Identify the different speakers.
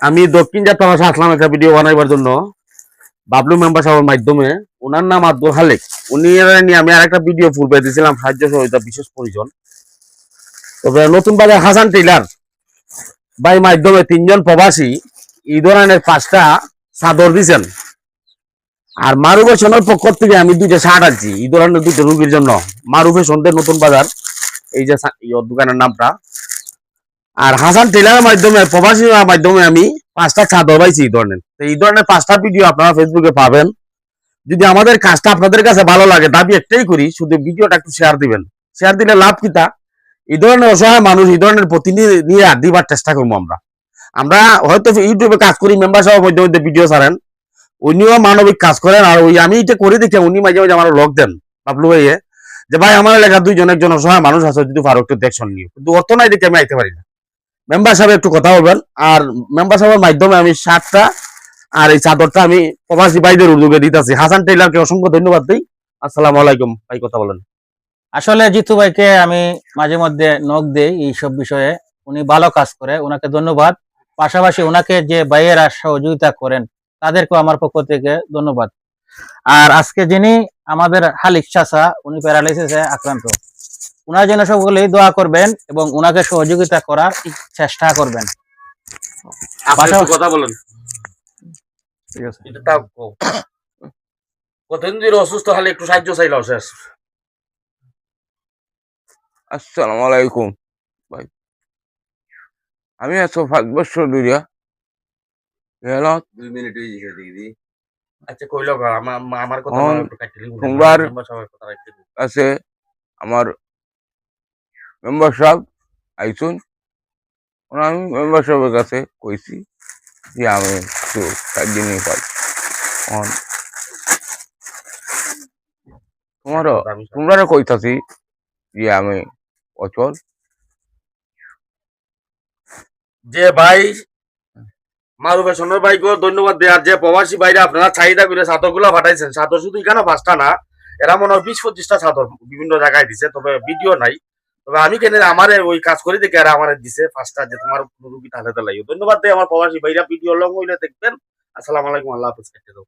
Speaker 1: আমি দক্ষিণ যাত্রা ভাষা আসলাম একটা ভিডিও বানাইবার জন্য বাবলু মেম্বার সাহেবের মাধ্যমে। ওনার নাম আব্দুল হালেক। উনি নিয়ে আমি আরেকটা ভিডিও পূর্বে দিয়েছিলাম, সাহায্য সহযোগিতা বিশেষ প্রয়োজন। তবে নতুন বাজার হাসান টেইলার ভাই মাধ্যমে 3জন প্রবাসী এই ধরনের 5টা চাদর দিচ্ছেন। আর মারুফের সোনার পক্ষ থেকে আমি 2টা শার্ট আনছি এই ধরনের 2টা রুগীর জন্য। মারুফের সন্ধ্যে নতুন বাজার, এই যে দোকানের নামটা। আর হাসান টেলারের মাধ্যমে প্রবাসী মাধ্যমে আমি 5টা চাদর পাইছি এই ধরনের 5টা ভিডিও আপনারা ফেসবুকে পাবেন। যদি আমাদের কাজটা আপনাদের কাছে ভালো লাগে, দাবি একটাই করি, শুধু ভিডিওটা একটু শেয়ার দিবেন। শেয়ার দিলে লাভ কিতা, এই ধরনের অসহায় মানুষ এই ধরনের প্রতিনিধি নিয়ে দিবার চেষ্টা করবো আমরা। আমরা হয়তো ইউটিউবে কাজ করি, মেম্বারশিপ মধ্যে মধ্যে ভিডিও ছাড়েন, উনিও মানবিক কাজ করেন। আর ওই আমি এটা করে দেখে উনি মাঝে মাঝে আমার লগ দেন বাবলু ভাইয়ে, যে ভাই আমার এলাকার 2জন একজন অসহায় মানুষ আছে, যদি পারো একটু দেখশন নিয়ে, কিন্তু অর্থ নাই দেখে আমি আইতে পারি না। মেম্বার সাহেব একটু কথা বলবেন। আর মেম্বার সাহেবের মাধ্যমে আমি শার্টটা আর এই চাদরটা আমি প্রবাসী ভাইদের উদ্যোগে দিতেছি। হাসান টেইলারকে অসংখ্য ধন্যবাদ দিই। আসসালামু আলাইকুম ভাই, কথা বলেন।
Speaker 2: আসলে জিতু ভাইকে আমি মাঝে মধ্যে নক দেই এইসব বিষয়ে, উনি ভালো কাজ করে, ওনাকে ধন্যবাদ। পাশাপাশি ওনাকে যে ভাইয়েরা সহযোগিতা করেন তাদেরকেও আমার পক্ষ থেকে ধন্যবাদ। আর আজকে যিনি আমাদের হালিক চাচা, উনি প্যারালাইসিসে আক্রান্ত, ওনার জন্য সকলেই দোয়া করবেন এবং ওনাকে সহযোগিতা করার চেষ্টা করবেন।
Speaker 1: কথা বলেন।
Speaker 2: ঠিক আছে,
Speaker 1: কতদিন ধরে অসুস্থ, হলে একটু সাহায্য চাইলাম শেষ।
Speaker 3: আসসালামু আলাইকুম ভাই, আমি আছো 5 বছর ধরে গেল।
Speaker 1: 2 মিনিট হয়ে গেছে দিদি। আচ্ছা কইলো আমার কথা একটু কাটিলি
Speaker 3: সোমবার আছে আমার মেম্বার সাহেব আইসুন, আমি মেম্বার সাহেবের কাছে কইছি যে আমি একটু সাহায্য নিয়ে পাই। তোমরা কইতাছি যে আমি অচল।
Speaker 1: যে ভাই মারুফের সোনার ভাইকে ধন্যবাদ দেওয়ার, যে প্রবাসী ভাইরা আপনারা চাহিদা করে চাদর গুলা পাঠাইছেন। চাদর শুধু এখানে 5টা না, এরা মনে হয় 20-25টা চাদর বিভিন্ন জায়গায় দিছে, তবে ভিডিও নাই। তবে আমি কেন আমার ওই কাজ করে দেখে এরা আমার দিছে 5টা, যে তোমার রুগী তাহলে তো লাগিও। ধন্যবাদ দেয় আমার প্রবাসী ভাইরা। ভিডিও লং হইলে দেখবেন। আসসালামু আলাইকুম, আল্লাহ হাফেজ।